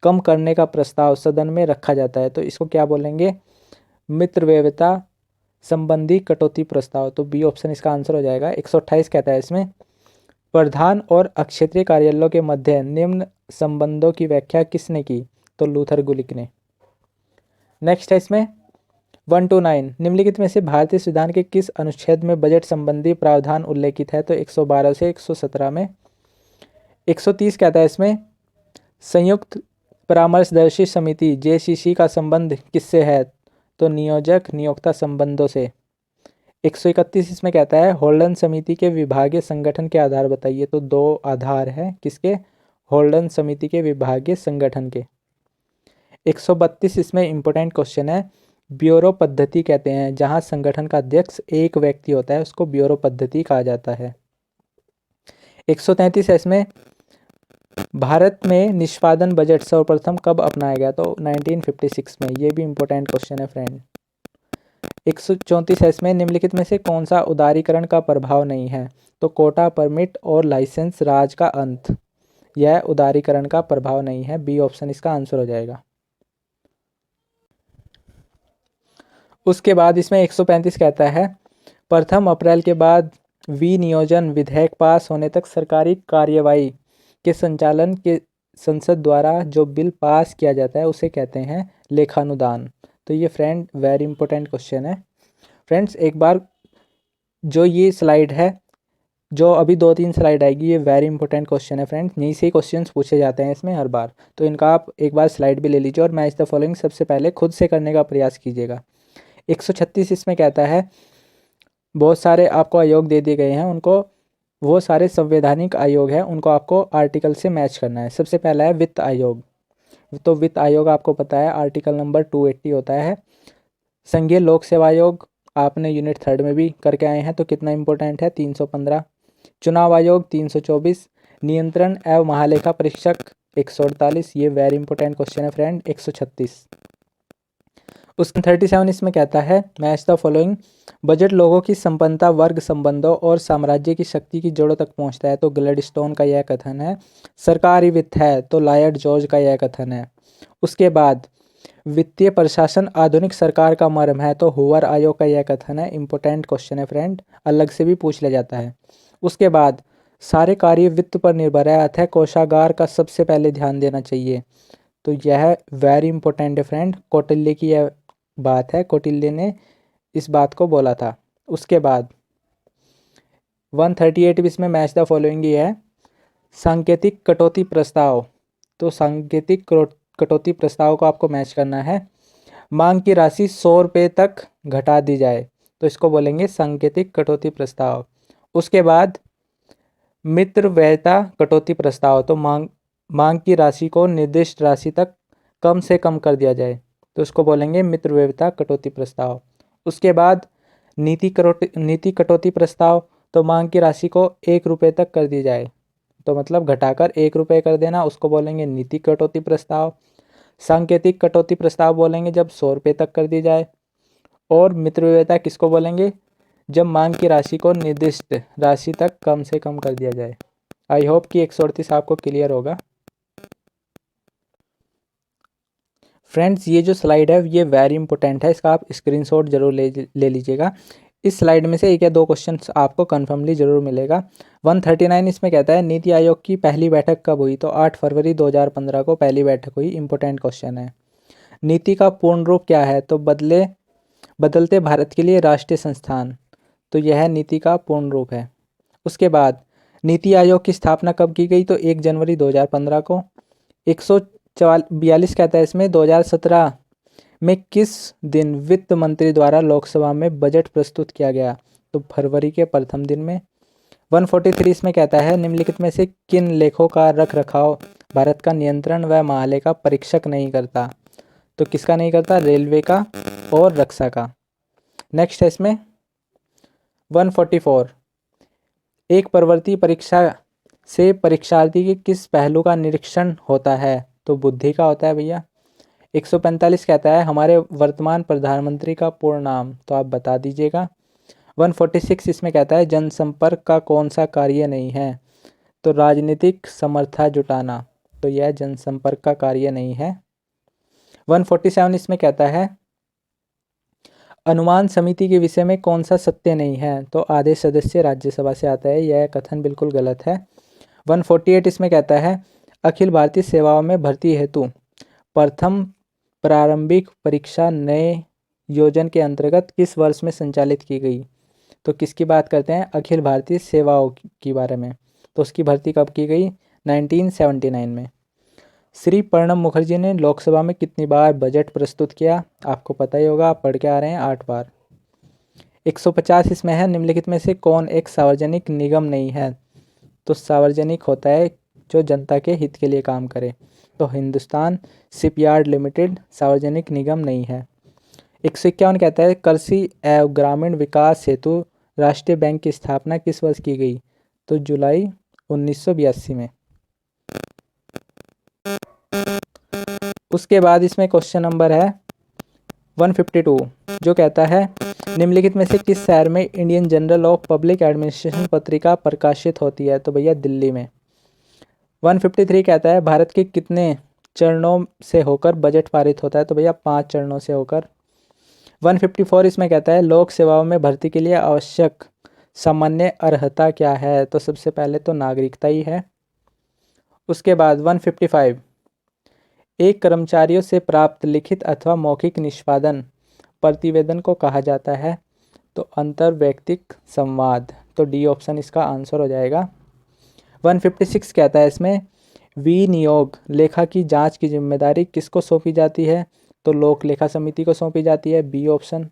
[SPEAKER 1] कम करने का प्रस्ताव सदन में रखा जाता है तो इसको क्या बोलेंगे? मित्रवैयता संबंधी कटौती प्रस्ताव। तो बी ऑप्शन इसका आंसर हो जाएगा। 128 कहता है इसमें, प्रधान और अक्षेत्रीय कार्यालयों के मध्य निम्न संबंधों की व्याख्या किसने की? तो लूथर गुलिक ने। नेक्स्ट है इसमें 1 to 9, निम्नलिखित में से भारतीय संविधान के किस अनुच्छेद में बजट संबंधी प्रावधान उल्लेखित है? तो 112 से 117 में। 130 कहता है इसमें, संयुक्त परामर्शदर्शी समिति जेसीसी का संबंध किससे है? तो नियोजक नियोक्ता संबंधों से। 131 इसमें कहता है, होल्डन समिति के विभागीय संगठन के आधार बताइए। तो 2 आधार है किसके? होल्डन समिति के विभागीय संगठन के। 132 इसमें इंपॉर्टेंट क्वेश्चन है, ब्यूरो पद्धति कहते हैं जहां संगठन का अध्यक्ष एक व्यक्ति होता है उसको ब्यूरो पद्धति कहा जाता है। 133 है इसमें, भारत में निष्पादन बजट सर्वप्रथम कब अपनाया गया? तो 1956 में। ये भी इंपॉर्टेंट क्वेश्चन है फ्रेंड। 134 है इसमें, निम्नलिखित में से कौन सा उदारीकरण का प्रभाव नहीं है? तो कोटा परमिट और लाइसेंस राज का अंत, यह उदारीकरण का प्रभाव नहीं है। बी ऑप्शन इसका आंसर हो जाएगा। उसके बाद इसमें 135 कहता है, प्रथम अप्रैल के बाद विनियोजन विधेयक पास होने तक सरकारी कार्यवाही के संचालन के संसद द्वारा जो बिल पास किया जाता है उसे कहते हैं लेखानुदान। तो ये फ्रेंड वेरी इंपॉर्टेंट क्वेश्चन है। फ्रेंड्स एक बार जो ये स्लाइड है, जो अभी 2-3 स्लाइड आएगी, ये वेरी इंपॉर्टेंट क्वेश्चन है फ्रेंड्स। यहीं से क्वेश्चंस पूछे जाते हैं इसमें हर बार, तो इनका आप एक बार स्लाइड भी ले लीजिए और मैच द फॉलोइंग सबसे पहले खुद से करने का प्रयास कीजिएगा। 136 इसमें कहता है, बहुत सारे आपको आयोग दे दिए गए हैं, उनको वो सारे संवैधानिक आयोग हैं, उनको आपको आर्टिकल से मैच करना है। सबसे पहला है वित्त आयोग। तो वित्त आयोग आपको पता है आर्टिकल नंबर 280 होता है, संघीय लोक सेवा आयोग आपने यूनिट 3 में भी करके आए हैं, तो कितना इंपॉर्टेंट है, 315। चुनाव आयोग 324। नियंत्रण एवं महालेखा परीक्षक 148, ये वेरी इंपॉर्टेंट क्वेश्चन है फ्रेंड, 136। उसका 37 इसमें कहता है मैच द फॉलोइंग। बजट लोगों की संपन्नता, वर्ग संबंधों और साम्राज्य की शक्ति की जड़ों तक पहुंचता है, तो ग्लैडस्टोन का यह कथन है। सरकारी वित्त है, तो लॉयड जॉर्ज का यह कथन है। उसके बाद वित्तीय प्रशासन आधुनिक सरकार का मर्म है, तो हूवर आयोग का यह कथन है। इंपॉर्टेंट क्वेश्चन है फ्रेंड, अलग से भी पूछ लिया जाता है। उसके बाद सारे कार्य वित्त पर निर्भर है, अतः कोषागार का सबसे पहले ध्यान देना चाहिए, तो यह वेरी इंपॉर्टेंट है फ्रेंड, कौटिल्य की यह बात है, कौटिल्य ने इस बात को बोला था। उसके बाद 138 इसमें मैच द फॉलोइंग ही है। सांकेतिक कटौती प्रस्ताव, तो सांकेतिक कटौती प्रस्ताव को आपको मैच करना है। मांग की राशि 100 रुपये तक घटा दी जाए, तो इसको बोलेंगे सांकेतिक कटौती प्रस्ताव। उसके बाद मित्र व्ययता कटौती प्रस्ताव, तो मांग की राशि को निर्दिष्ट राशि तक कम से कम कर दिया जाए, तो इसको बोलेंगे मित्र व्ययता कटौती प्रस्ताव। उसके बाद नीति कटौती प्रस्ताव, तो मांग की राशि को 1 रुपये तक कर दी जाए, तो मतलब घटाकर 1 रुपये कर देना, उसको बोलेंगे नीति कटौती प्रस्ताव। सांकेतिक कटौती प्रस्ताव बोलेंगे जब 100 रुपये तक कर दी जाए। और मित्र व्ययता किसको बोलेंगे, जब मांग की राशि को निर्दिष्ट राशि तक कम से कम कर दिया जाए। आई होप कि 138 आपको क्लियर होगा। फ्रेंड्स ये जो स्लाइड है ये वेरी इंपॉर्टेंट है, इसका आप स्क्रीनशॉट जरूर ले लीजिएगा। इस स्लाइड में से एक या दो क्वेश्चन आपको कन्फर्मली जरूर मिलेगा। 139 इसमें कहता है नीति आयोग की पहली बैठक कब हुई, तो 8 फरवरी 2015 को पहली बैठक हुई। इंपॉर्टेंट क्वेश्चन है। नीति का पूर्ण रूप क्या है, तो बदलते भारत के लिए राष्ट्रीय संस्थान, तो यह नीति का पूर्ण रूप है। उसके बाद नीति आयोग की स्थापना कब की गई, तो 1 जनवरी 2015 को। 142 कहता है इसमें 2017 में किस दिन वित्त मंत्री द्वारा लोकसभा में बजट प्रस्तुत किया गया, तो फरवरी के प्रथम दिन में। 143 इसमें कहता है निम्नलिखित में से किन लेखों का रख रखाव भारत का नियंत्रण व महालेखा परीक्षक नहीं करता, तो किसका नहीं करता, रेलवे का और रक्षा का। नेक्स्ट है इसमें 144 एक प्रवृत्ति परीक्षा से परीक्षार्थी के किस पहलू का निरीक्षण होता है, तो बुद्धि का होता है भैया। 145 कहता है हमारे वर्तमान प्रधानमंत्री का पूर्ण नाम, तो आप बता दीजिएगा। 146 इसमें कहता है जनसंपर्क का कौन सा कार्य नहीं है, तो राजनीतिक समर्था जुटाना, तो यह जनसंपर्क का कार्य नहीं है। 147 इसमें कहता है अनुमान समिति के विषय में कौन सा सत्य नहीं है, तो आधे सदस्य राज्यसभा से आता है, यह कथन बिल्कुल गलत है। 148 इसमें कहता है अखिल भारतीय सेवाओं में भर्ती हेतु प्रथम प्रारंभिक परीक्षा नए योजन के अंतर्गत किस वर्ष में संचालित की गई, तो किसकी बात करते हैं, अखिल भारतीय सेवाओं की बारे में, तो उसकी भर्ती कब की गई, 1979 में। श्री प्रणब मुखर्जी ने लोकसभा में कितनी बार बजट प्रस्तुत किया, आपको पता ही होगा, आप पढ़ के आ रहे हैं, 8 बार। 150 इसमें है निम्नलिखित में से कौन एक सार्वजनिक निगम नहीं है, तो सार्वजनिक होता है जो जनता के हित के लिए काम करे, तो हिंदुस्तान शिपयार्ड लिमिटेड सार्वजनिक निगम नहीं है। 151 कहता है कृषि एवं ग्रामीण विकास हेतु राष्ट्रीय बैंक की स्थापना किस वर्ष की गई, तो जुलाई 1982 में। उसके बाद इसमें क्वेश्चन नंबर है 152 जो कहता है निम्नलिखित में से किस शहर में Indian journal of public administration पत्रिका प्रकाशित होती है, तो भैया दिल्ली में। 153 कहता है भारत के कितने चरणों से होकर बजट पारित होता है, तो भैया 5 चरणों से होकर। 154 इसमें कहता है लोक सेवाओं में भर्ती के लिए आवश्यक सामान्य अर्हता क्या है, तो सबसे पहले तो नागरिकता ही है। उसके बाद 155 एक कर्मचारियों से प्राप्त लिखित अथवा मौखिक निष्पादन प्रतिवेदन को कहा जाता है, तो अंतर्वैयक्तिक संवाद, तो डी ऑप्शन इसका आंसर हो जाएगा। 156 कहता है इसमें विनियोग लेखा की जांच की जिम्मेदारी किसको सौंपी जाती है, तो लोक लेखा समिति को सौंपी जाती है, बी ऑप्शन।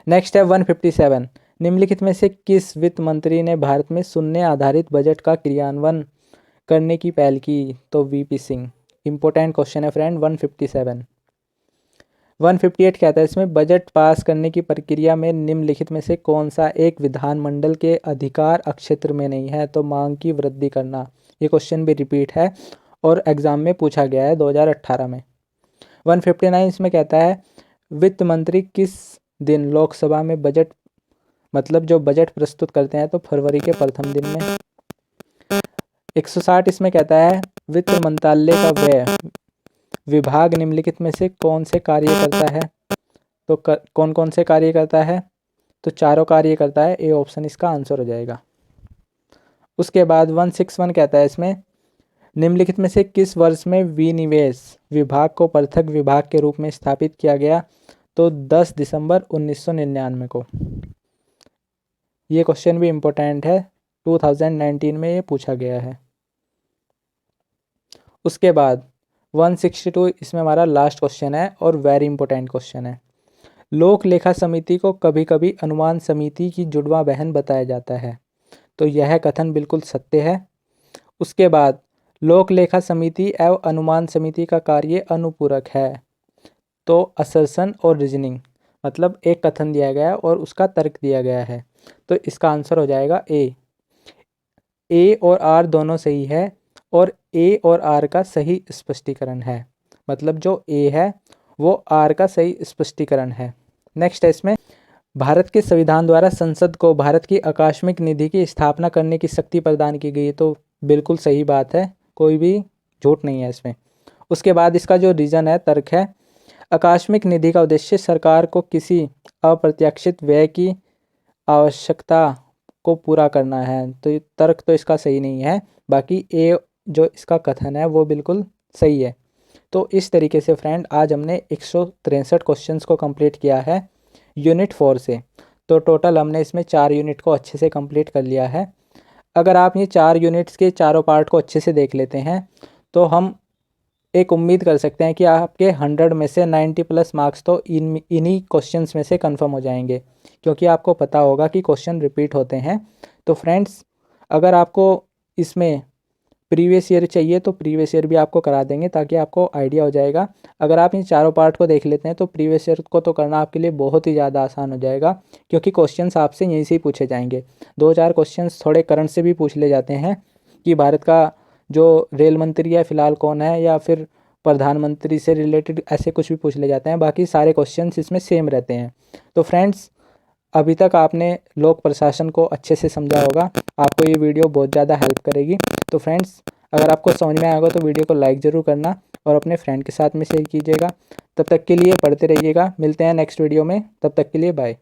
[SPEAKER 1] नेक्स्ट है 157 निम्नलिखित में से किस वित्त मंत्री ने भारत में शून्य आधारित बजट का क्रियान्वयन करने की पहल की, तो वीपी सिंह। इंपॉर्टेंट क्वेश्चन है फ्रेंड 157। 158 कहता है इसमें, बजट पास करने की प्रक्रिया में निम्नलिखित में से कौन सा एक विधानमंडल के अधिकार क्षेत्र में नहीं है? तो मांग की वृद्धि करना। ये क्वेश्चन भी रिपीट है और एग्जाम में पूछा गया है 2018 में। 159 इसमें कहता है, वित्त मंत्री किस दिन लोकसभा में बजट मतलब जो बजट प्रस्तुत करते हैं? तो फरवरी के प्रथम दिन में। 160 इसमें कहता है, वित्त मंत्रालय का व्यय विभाग निम्नलिखित में से कौन से कार्य करता है? तो कौन कौन से कार्य करता है? तो चारों कार्य करता है। ए ऑप्शन इसका आंसर हो जाएगा। उसके बाद 161 कहता है इसमें, निम्नलिखित में से किस वर्ष में विनिवेश विभाग को पृथक विभाग के रूप में स्थापित किया गया? तो 10 दिसंबर 1999 को। ये क्वेश्चन भी इम्पोर्टेंट है, 2019 में ये पूछा गया है। उसके बाद 162 इसमें हमारा लास्ट क्वेश्चन है और वेरी इंपॉर्टेंट क्वेश्चन है। लोक लेखा समिति को कभी कभी अनुमान समिति की जुड़वा बहन बताया जाता है। तो यह कथन बिल्कुल सत्य है। उसके बाद लोक लेखा समिति एवं अनुमान समिति का कार्य अनुपूरक है। तो असर्शन और रीजनिंग मतलब एक कथन दिया गया है और उसका तर्क दिया गया है। तो इसका आंसर हो जाएगा ए और आर दोनों सही है और ए और आर का सही स्पष्टीकरण है। मतलब जो ए है वो आर का सही स्पष्टीकरण है। नेक्स्ट है इसमें, भारत के संविधान द्वारा संसद को भारत की आकस्मिक निधि की स्थापना करने की शक्ति प्रदान की गई है। तो बिल्कुल सही बात है, कोई भी झूठ नहीं है इसमें। उसके बाद इसका जो रीजन है, तर्क है, आकस्मिक निधि का उद्देश्य सरकार को किसी अप्रत्याशित व्यय की आवश्यकता को पूरा करना है। तो ये तर्क तो इसका सही नहीं है। बाकी ए जो इसका कथन है वो बिल्कुल सही है। तो इस तरीके से फ्रेंड आज हमने 163 क्वेश्चंस को कंप्लीट किया है यूनिट 4 से। तो टोटल हमने इसमें 4 यूनिट को अच्छे से कंप्लीट कर लिया है। अगर आप ये 4 यूनिट्स के चारों पार्ट को अच्छे से देख लेते हैं तो हम एक उम्मीद कर सकते हैं कि आपके 100 में से 90 प्लस मार्क्स तो इन्हीं क्वेश्चंस में से कंफर्म हो जाएंगे, क्योंकि आपको पता होगा कि क्वेश्चन रिपीट होते हैं। तो फ्रेंड्स, अगर आपको इसमें प्रीवियस ईयर चाहिए तो प्रीवियस ईयर भी आपको करा देंगे ताकि आपको आइडिया हो जाएगा। अगर आप इन चारों पार्ट को देख लेते हैं तो प्रीवियस ईयर को तो करना आपके लिए बहुत ही ज़्यादा आसान हो जाएगा, क्योंकि क्वेश्चंस आपसे यहीं से ही पूछे जाएंगे। 2-4 क्वेश्चंस थोड़े करंट से भी पूछ ले जाते हैं कि भारत का जो रेल मंत्री है फ़िलहाल कौन है, या फिर प्रधानमंत्री से रिलेटेड ऐसे कुछ भी पूछ ले जाते हैं। बाकी सारे क्वेश्चंस इसमें सेम रहते हैं। तो फ्रेंड्स, अभी तक आपने लोक प्रशासन को अच्छे से समझा होगा। आपको ये वीडियो बहुत ज़्यादा हेल्प करेगी। तो फ्रेंड्स, अगर आपको समझ में आएगा तो वीडियो को लाइक ज़रूर करना और अपने फ्रेंड के साथ में शेयर कीजिएगा। तब तक के लिए पढ़ते रहिएगा। मिलते हैं नेक्स्ट वीडियो में, तब तक के लिए बाय।